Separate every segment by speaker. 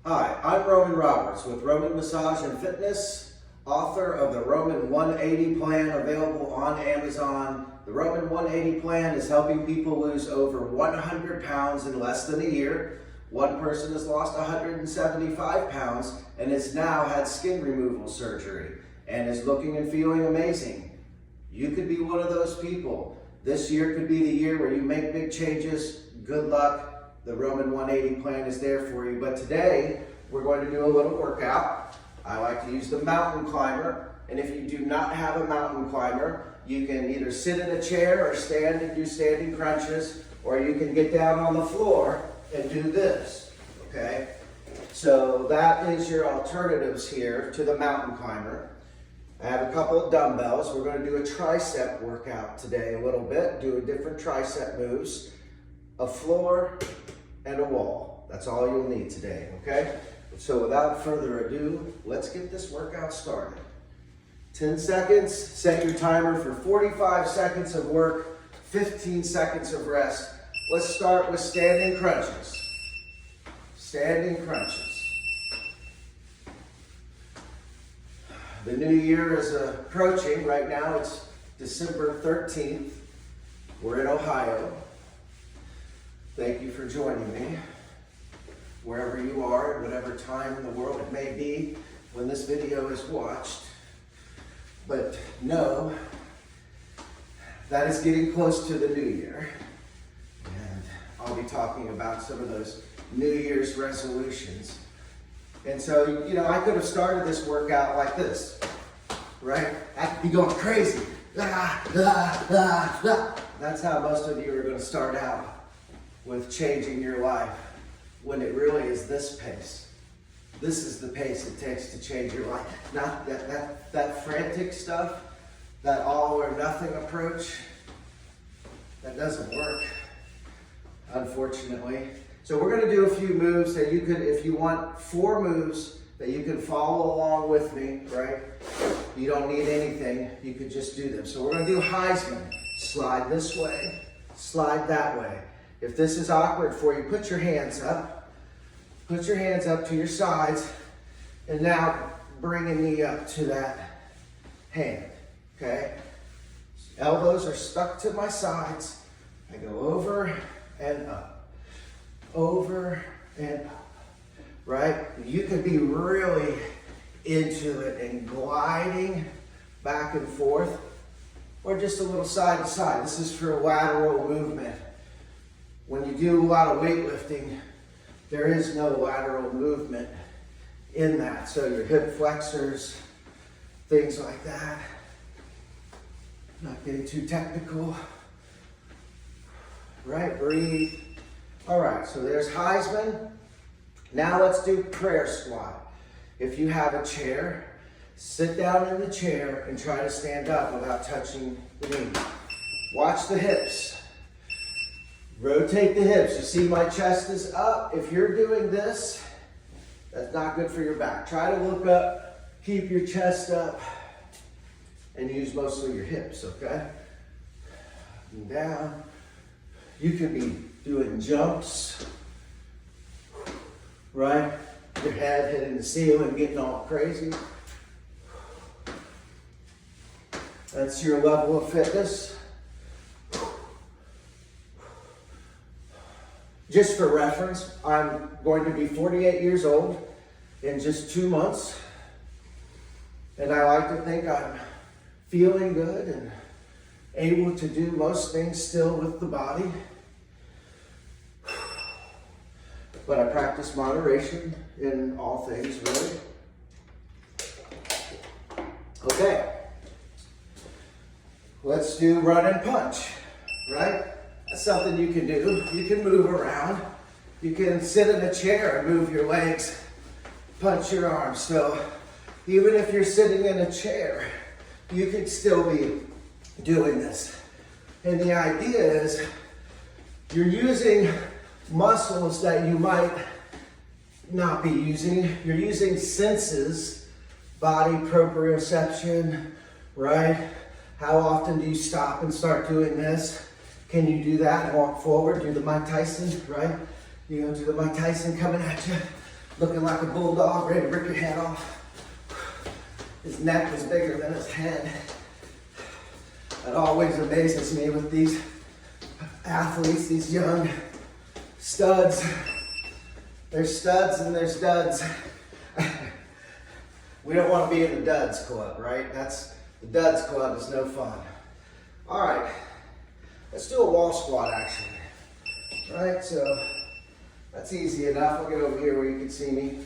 Speaker 1: Hi, I'm Roman Roberts with Roman Massage and Fitness, author of the Roman 180 plan available on Amazon. The Roman 180 plan is helping people lose over 100 pounds in less than a year. One person has lost 175 pounds and has now had skin removal surgery and is looking and feeling amazing. You could be one of those people. This year could be the year where you make big changes. Good luck. The Roman 180 plan is there for you. But today, we're going to do a little workout. I like to use the mountain climber. And if you do not have a mountain climber, you can either sit in a chair or stand and do standing crunches, or you can get down on the floor and do this, okay? So that is your alternatives here to the mountain climber. I have a couple of dumbbells. We're going to do a tricep workout today a little bit, doing different tricep moves, a floor and a wall. That's all you'll need today, okay? So without further ado, let's get this workout started. 10 seconds, set your timer for 45 seconds of work, 15 seconds of rest. Let's start with standing crunches. Standing crunches. The new year is approaching. Right now it's December 13th. We're in Ohio. Thank you for joining me. Wherever you are, at whatever time in the world it may be when this video is watched. But know that is getting close to the new year. And I'll be talking about some of those New Year's resolutions. And so, you know, I could have started this workout like this, right? I could be going crazy. That's how most of you are going to start out with changing your life, when it really is this pace. This is the pace it takes to change your life. Not that frantic stuff, that all or nothing approach. That doesn't work, unfortunately. So we're going to do a few moves that you could, if you want 4 moves that you can follow along with me, right? You don't need anything, you could just do them. So we're going to do Heisman. Slide this way, slide that way. If this is awkward for you, put your hands up. Put your hands up to your sides, and now bring a knee up to that hand, okay? Elbows are stuck to my sides. I go over and up. Over and up, right? You can be really into it and gliding back and forth, or just a little side to side. This is for lateral movement. When you do a lot of weightlifting, there is no lateral movement in that. So your hip flexors, things like that. Not getting too technical. Right, breathe. All right, so there's Heisman. Now let's do prayer squat. If you have a chair, sit down in the chair and try to stand up without touching the knee. Watch the hips. Rotate the hips. You see my chest is up. If you're doing this, that's not good for your back. Try to look up, keep your chest up, and use mostly your hips, okay? And down. You could be doing jumps, right? Your head hitting the ceiling, getting all crazy. That's your level of fitness. Just for reference, I'm going to be 48 years old in just 2 months. And I like to think I'm feeling good and able to do most things still with the body. But I practice moderation in all things, really. Okay. Let's do run and punch, right? That's something you can do. You can move around. You can sit in a chair and move your legs, punch your arms. So even if you're sitting in a chair, you could still be doing this. And the idea is you're using muscles that you might not be using. You're using senses, body proprioception, right? How often do you stop and start doing this? Can you do that and walk forward? Do the Mike Tyson, right? You know, do the Mike Tyson coming at you. looking like a bulldog, ready to rip your head off. His neck was bigger than his head. It always amazes me with these athletes, these young studs. There's studs and there's duds. We don't want to be in the duds club, right? The duds club is no fun. All right, let's do a wall squat action. All right, so that's easy enough. I'll get over here where you can see me.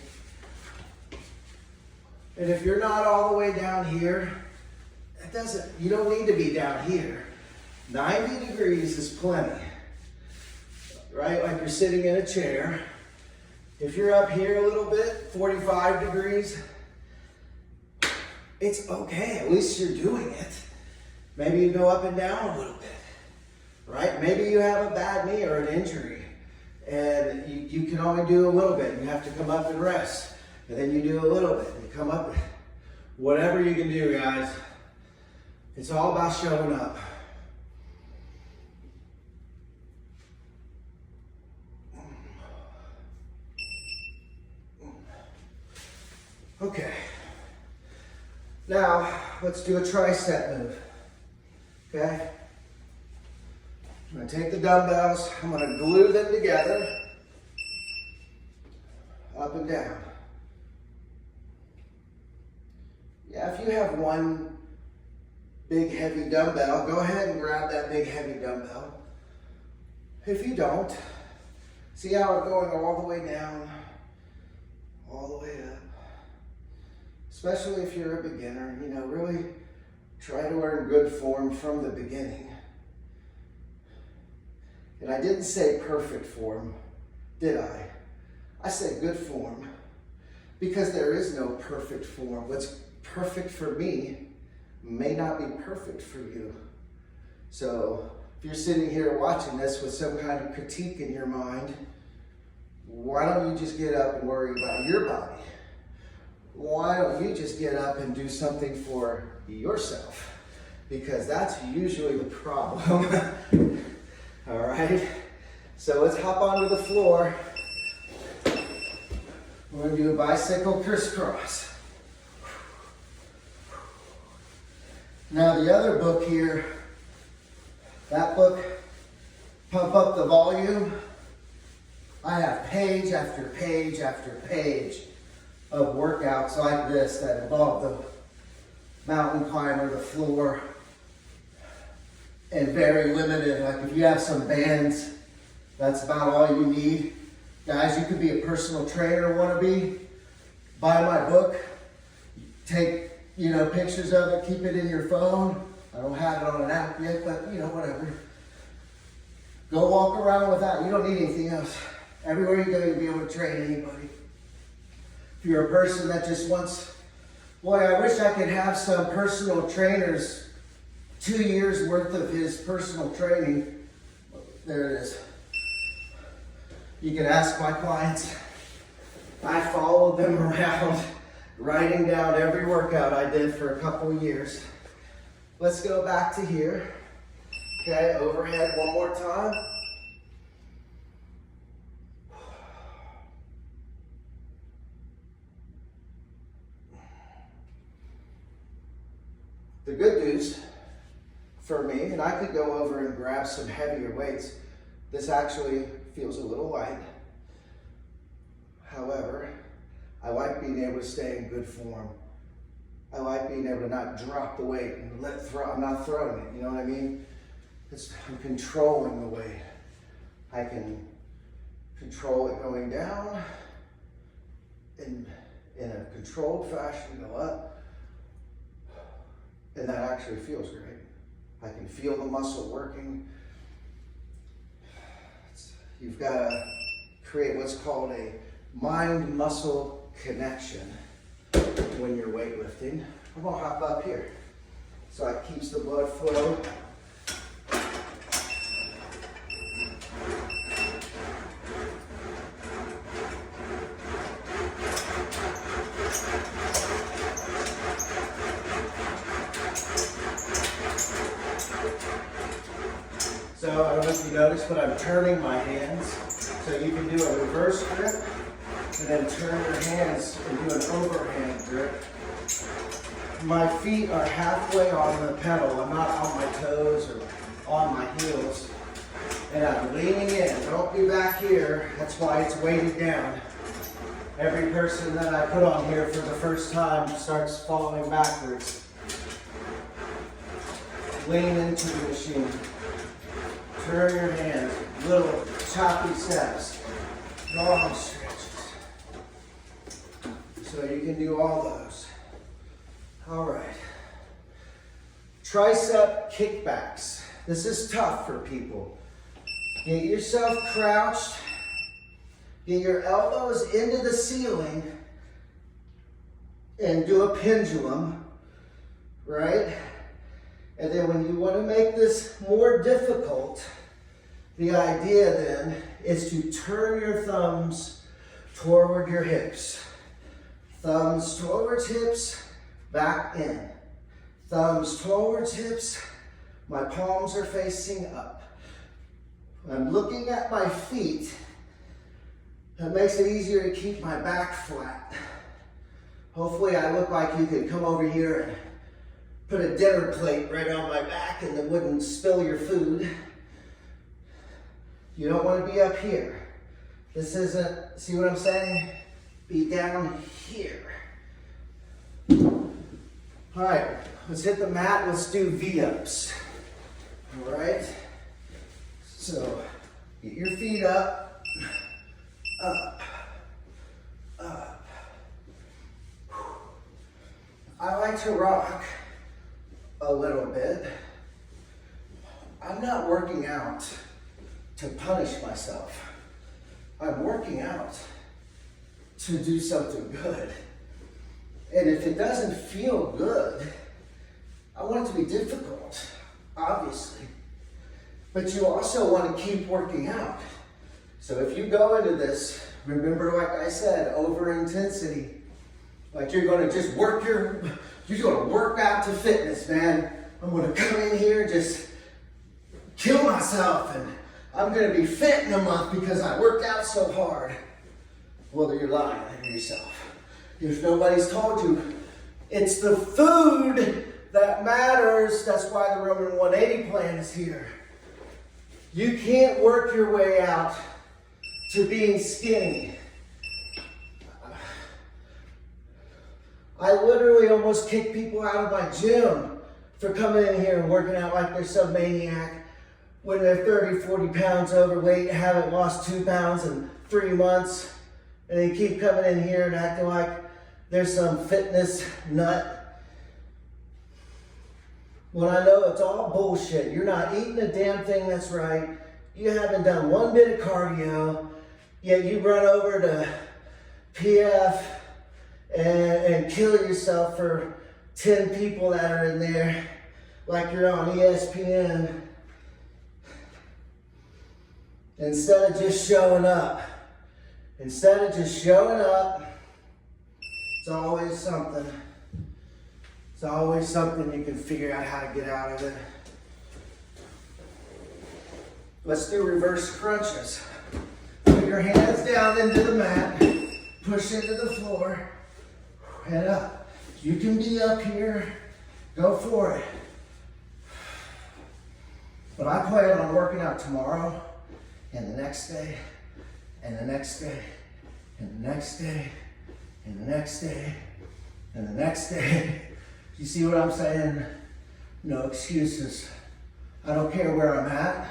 Speaker 1: And if you're not all the way down here, you don't need to be down here. 90 degrees is plenty, right? Like you're sitting in a chair. If you're up here a little bit, 45 degrees, it's okay. At least you're doing it. Maybe you go up and down a little bit, right? Maybe you have a bad knee or an injury, and you can only do a little bit. You have to come up and rest, and then you do a little bit. You come up, whatever you can do, guys. It's all about showing up. Okay. Now, let's do a tricep move. Okay? I'm going to take the dumbbells. I'm going to glue them together. Up and down. Yeah, if you have one big heavy dumbbell, go ahead and grab that big heavy dumbbell. If you don't, see how it's going all the way down, all the way up. Especially if you're a beginner, really try to learn good form from the beginning. And I didn't say perfect form, did I? I said good form, because there is no perfect form. What's perfect for me may not be perfect for you. So if you're sitting here watching this with some kind of critique in your mind, why don't you just get up and worry about your body? Why don't you just get up and do something for yourself? Because that's usually the problem. All right, so let's hop onto the floor. We're going to do a bicycle crisscross. Now the other book here, that book, Pump Up the Volume, I have page after page after page of workouts like this that involve the mountain climber, the floor, and very limited. Like if you have some bands, that's about all you need. Guys, you could be a personal trainer wannabe. Buy my book. Take, pictures of it. Keep it in your phone. I don't have it on an app yet, but whatever. Go walk around with that. You don't need anything else. Everywhere you go, you'll be able to train anybody. If you're a person that just wants, boy, I wish I could have some personal trainers, 2 years worth of his personal training. There it is. You can ask my clients. I followed them around, writing down every workout I did for a couple of years. Let's go back to here. Okay, overhead one more time. The good news for me, and I could go over and grab some heavier weights. This actually feels a little light. However, I like being able to stay in good form. I like being able to not drop the weight and I'm not throwing it, you know what I mean? I'm controlling the weight. I can control it going down and in a controlled fashion go up. And that actually feels great. I can feel the muscle working. You've got to create what's called a mind-muscle connection when you're weightlifting. I'm gonna hop up here so it keeps the blood flow. So I don't know if you noticed, but I'm turning my hands. So you can do a reverse grip And then turn your hands and do an overhand grip. My feet are halfway on the pedal. I'm not on my toes or on my heels. And I'm leaning in. Don't be back here. That's why it's weighted down. Every person that I put on here for the first time starts falling backwards. Lean into the machine. Turn your hands. Little choppy steps. Long stretches. So you can do all those. All right. Tricep kickbacks. This is tough for people. Get yourself crouched. Get your elbows into the ceiling and do a pendulum, right? And then when you want to make this more difficult, the idea then is to turn your thumbs toward your hips. Thumbs towards hips, back in. Thumbs towards hips, my palms are facing up. I'm looking at my feet. That makes it easier to keep my back flat. Hopefully I look like you could come over here and put a dinner plate right on my back and it wouldn't spill your food. You don't want to be up here. This isn't, see what I'm saying? Be down here. All right, let's hit the mat. Let's do V-ups. All right? So, get your feet up, up, up. I like to rock a little bit. I'm not working out to punish myself. I'm working out to do something good. And if it doesn't feel good, I want it to be difficult, obviously. But you also want to keep working out. So if you go into this, remember like I said, over intensity. Like you're going to just work you're going to work out to fitness, man. I'm going to come in here and just kill myself and I'm going to be fit in a month because I worked out so hard. Well, you're lying to yourself. If nobody's told you, it's the food that matters. That's why the Roman 180 plan is here. You can't work your way out to being skinny. I literally almost kick people out of my gym for coming in here and working out like they're some maniac when they're 30, 40 pounds overweight, haven't lost 2 pounds in 3 months, and they keep coming in here and acting like they're some fitness nut. When I know it's all bullshit. You're not eating a damn thing that's right. You haven't done one bit of cardio, yet you run over to PF and kill yourself for 10 people that are in there like you're on ESPN. Instead of just showing up. Instead of just showing up, it's always something. It's always something you can figure out how to get out of it. Let's do reverse crunches. Put your hands down into the mat, push into the floor, head up. You can be up here, go for it. But I plan on working out tomorrow, and the next day, and the next day, and the next day, and the next day, and the next day. You see what I'm saying? No excuses. I don't care where I'm at.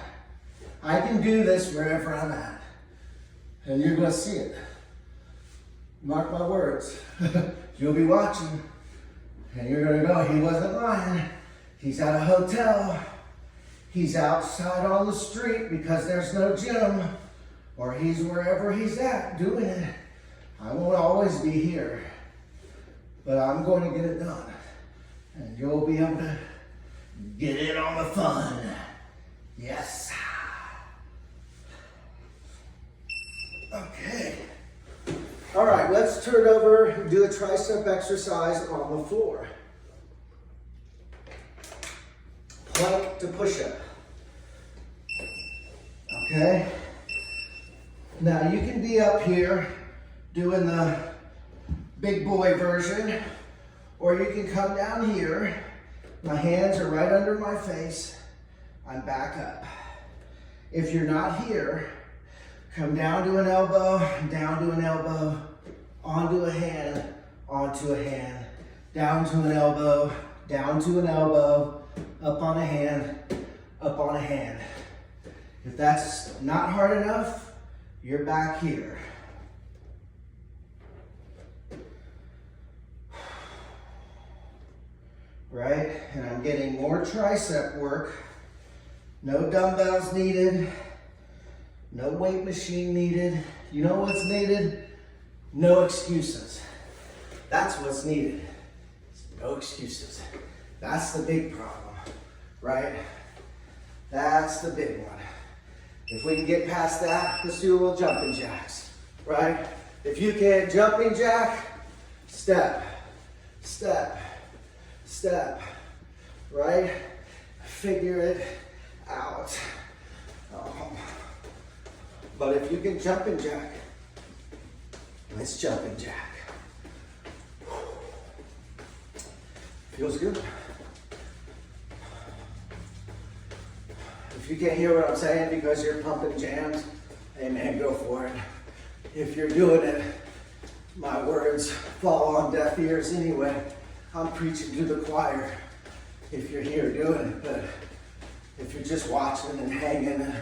Speaker 1: I can do this wherever I'm at. And you're gonna see it. Mark my words. You'll be watching. And you're gonna go, he wasn't lying. He's at a hotel. He's outside on the street because there's no gym. Or he's wherever he's at doing it. I won't always be here. But I'm going to get it done. And you'll be able to get in on the fun. Yes. Okay. All right, let's turn over and do a tricep exercise on the floor. Plank to push-up. Okay. Now you can be up here doing the big boy version, or you can come down here. My hands are right under my face. I'm back up. If you're not here, come down to an elbow, down to an elbow, onto a hand, down to an elbow, down to an elbow, up on a hand, up on a hand. If that's not hard enough, you're back here. Right? And I'm getting more tricep work. No dumbbells needed. No weight machine needed. You know what's needed? No excuses. That's what's needed. No excuses. That's the big problem, right? That's the big one. If we can get past that, let's do a little jumping jacks, right? If you can jumping jack, step, step, step, right? Figure it out. But if you can jumping jack, let's jumping jack. Feels good. If you can't hear what I'm saying because you're pumping jams, hey man, go for it. If you're doing it, my words fall on deaf ears anyway. I'm preaching to the choir if you're here doing it, but if you're just watching and hanging,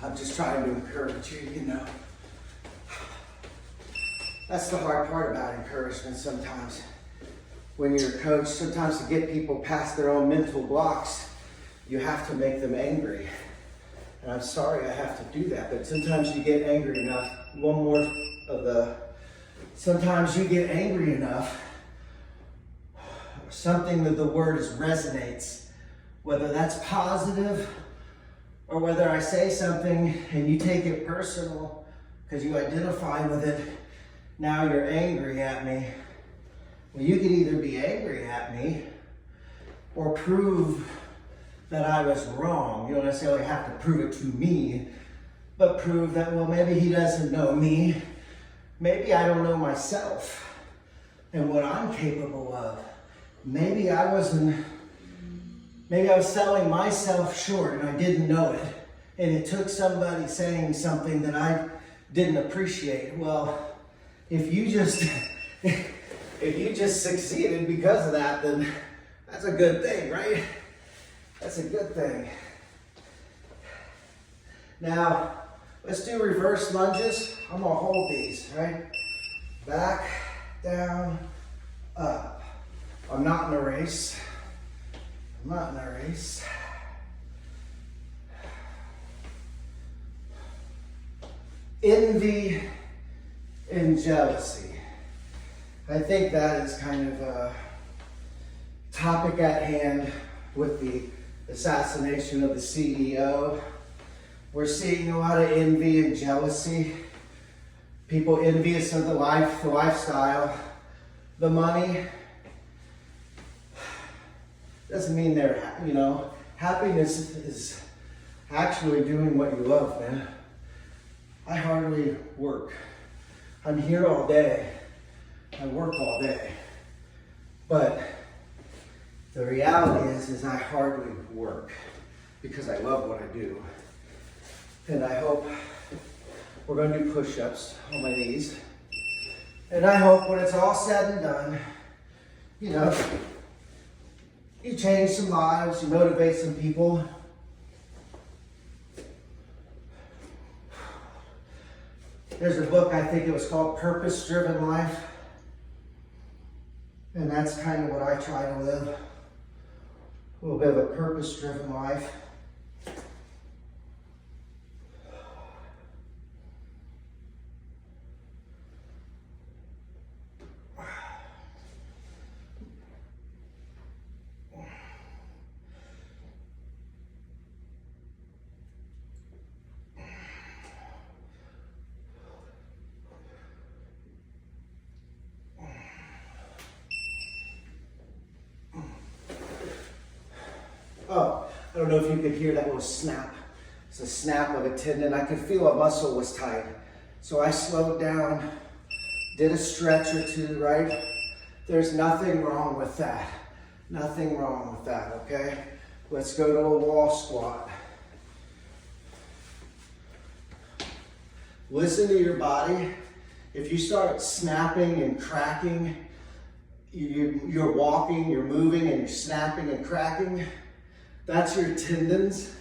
Speaker 1: I'm just trying to encourage you, you know. That's the hard part about encouragement sometimes. When you're a coach, sometimes to get people past their own mental blocks, you have to make them angry. And I'm sorry I have to do that, but sometimes you get angry enough. Sometimes you get angry enough, something that the word is resonates, whether that's positive or whether I say something and you take it personal because you identify with it. Now you're angry at me. Well, you could either be angry at me or prove that I was wrong. You don't necessarily have to prove it to me, but prove that, well, maybe he doesn't know me. Maybe I don't know myself and what I'm capable of. Maybe I was selling myself short and I didn't know it. And it took somebody saying something that I didn't appreciate. Well, if you just succeeded because of that, then that's a good thing, right? That's a good thing. Now, let's do reverse lunges. I'm gonna hold these, right? Back, down, up. I'm not in a race. I'm not in a race. Envy and jealousy. I think that is kind of a topic at hand with the assassination of the CEO. We're seeing a lot of envy and jealousy. People envious of the lifestyle, the money. Doesn't mean they're, you know, happiness is actually doing what you love, man. I hardly work. I'm here all day. I work all day. But the reality is I hardly work because I love what I do. And I hope we're going to do push-ups on my knees. And I hope when it's all said and done, you know, you change some lives, you motivate some people. There's a book, I think it was called Purpose-Driven Life. And that's kind of what I try to live. A little bit of a purpose-driven life. Oh, I don't know if you could hear that little snap. It's a snap of a tendon. I could feel a muscle was tight. So I slowed down did a stretch or two, right? There's nothing wrong with that. Nothing wrong with that, okay? Let's go to a wall squat. Listen to your body. If you start snapping and cracking, you're walking, you're moving, and you're snapping and cracking, that's your tendons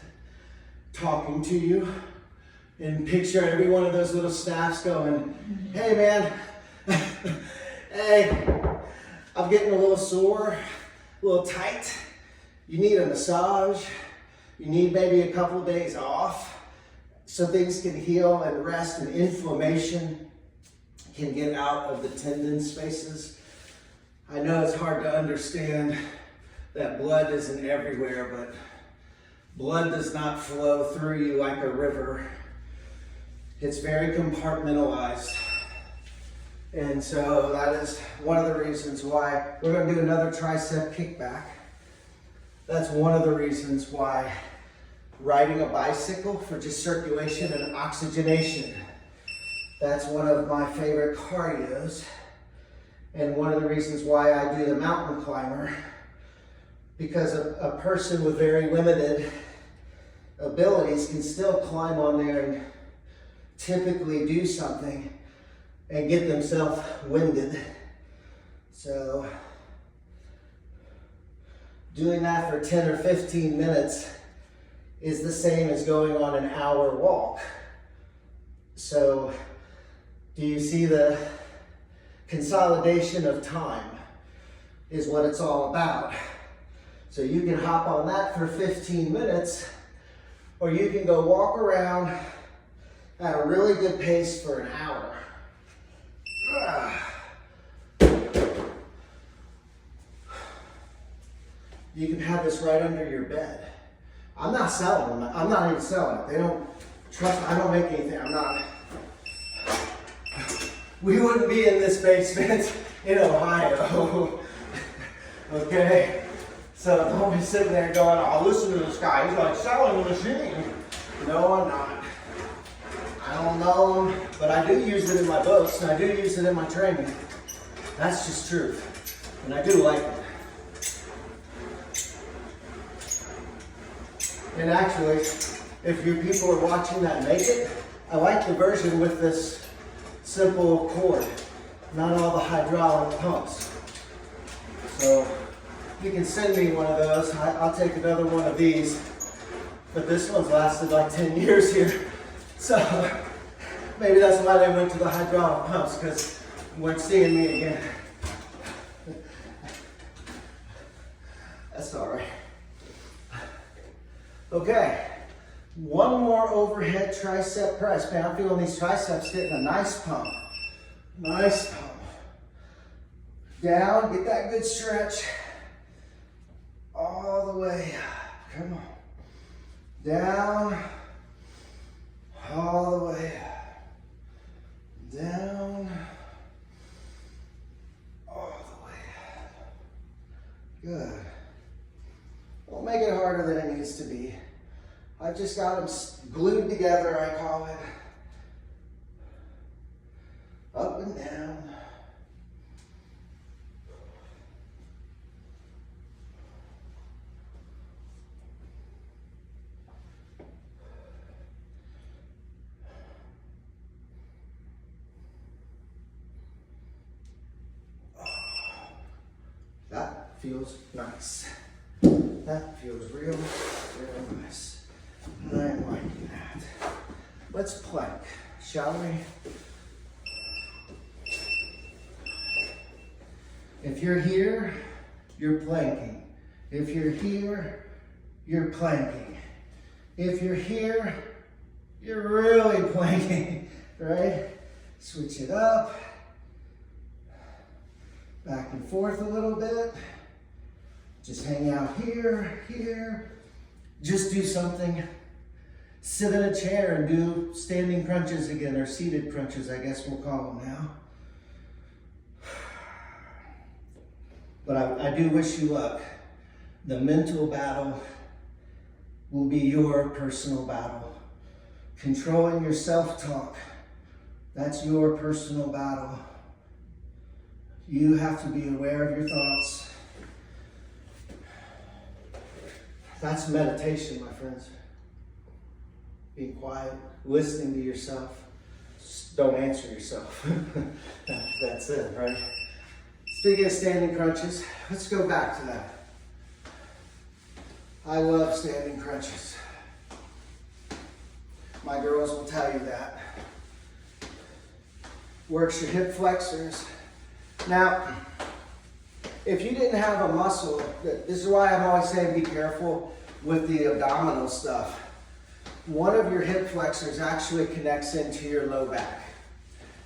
Speaker 1: talking to you. And picture every one of those little snaps going, hey man, hey, I'm getting a little sore, a little tight. You need a massage. You need maybe a couple days off so things can heal and rest and inflammation can get out of the tendon spaces. I know it's hard to understand that blood isn't everywhere, but blood does not flow through you like a river. It's very compartmentalized. And so that is one of the reasons why we're going to do another tricep kickback. That's one of the reasons why riding a bicycle for just circulation and oxygenation, that's one of my favorite cardios. And one of the reasons why I do the mountain climber, because a person with very limited abilities can still climb on there and typically do something and get themselves winded. So doing that for 10 or 15 minutes is the same as going on an hour walk. So do you see the consolidation of time is what it's all about. So you can hop on that for 15 minutes, or you can go walk around at a really good pace for an hour. You can have this right under your bed. I'm not selling them. I'm not even selling it. They don't trust. I don't make anything. I'm not. We wouldn't be in this basement in Ohio. Okay? So don't be sitting there going, oh, listen to this guy. He's like selling the machine. No, I'm not. I don't know him, but I do use it in my books, and I do use it in my training. That's just truth. And I do like it. And actually, if you people are watching that make it, I like the version with this simple cord, not all the hydraulic pumps. So you can send me one of those. I'll take another one of these, but this one's lasted like 10 years here. So maybe that's why they went to the hydraulic pumps, because you weren't seeing me again. That's all right. Okay, one more overhead tricep press. Man, I'm feeling these triceps getting a nice pump. Nice pump. Down, get that good stretch. All the way up. Come on. Down. All the way up. Down. All the way up. Good. Don't make it harder than it needs to be. I've just got them glued together, I call it. Up and down. That feels nice. That feels real nice. I'm liking that. Let's plank, shall we? If you're here, you're planking. If you're here, you're planking. If you're here, you're really planking, right? Switch it up. Back and forth a little bit. Just hang out here, here. Just do something. Sit in a chair and do standing crunches again, or seated crunches, I guess we'll call them now. But I do wish you luck. The mental battle will be your personal battle. Controlling your self-talk, that's your personal battle. You have to be aware of your thoughts. That's meditation, my friends. Being quiet, listening to yourself. Just don't answer yourself. That's it, right? Speaking of standing crunches, let's go back to that. I love standing crunches. My girls will tell you that. Works your hip flexors. Now, if you didn't have a muscle, this is why I'm always saying be careful with the abdominal stuff. One of your hip flexors actually connects into your low back.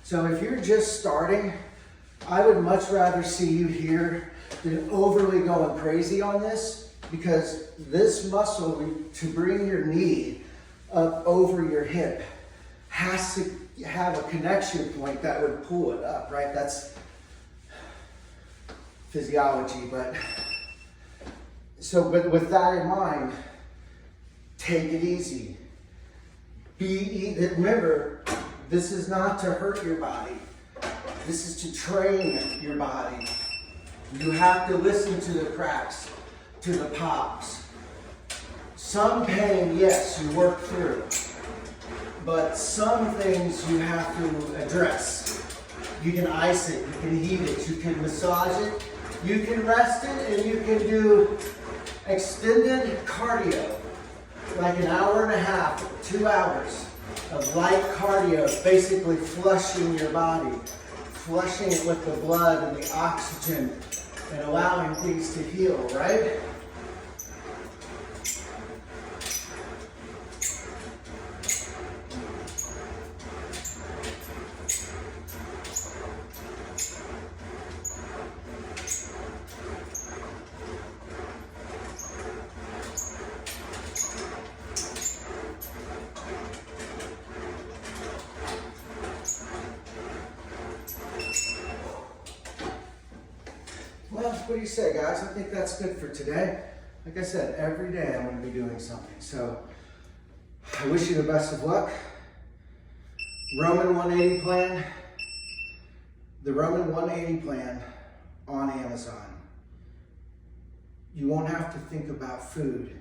Speaker 1: So if you're just starting, I would much rather see you here than overly going crazy on this, because this muscle to bring your knee up over your hip has to have a connection point that would pull it up, right? That's physiology, but with that in mind, take it easy. Remember, this is not to hurt your body. This is to train your body. You have to listen to the cracks, to the pops. Some pain, yes, you work through. But some things you have to address. You can ice it, you can heat it, you can massage it, you can rest it, and you can do extended cardio. Like an hour and a half, 2 hours of light cardio, basically flushing your body, flushing it with the blood and the oxygen, and allowing things to heal, right? Well, what do you say, guys? I think that's good for today. Like I said, every day I'm going to be doing something. So I wish you the best of luck. Roman 180 plan. The Roman 180 plan on Amazon. You won't have to think about food.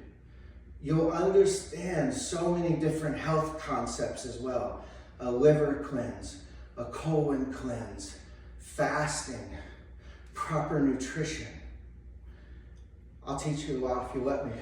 Speaker 1: You'll understand so many different health concepts as well. A liver cleanse, a colon cleanse, fasting, proper nutrition. I'll teach you a lot if you let me.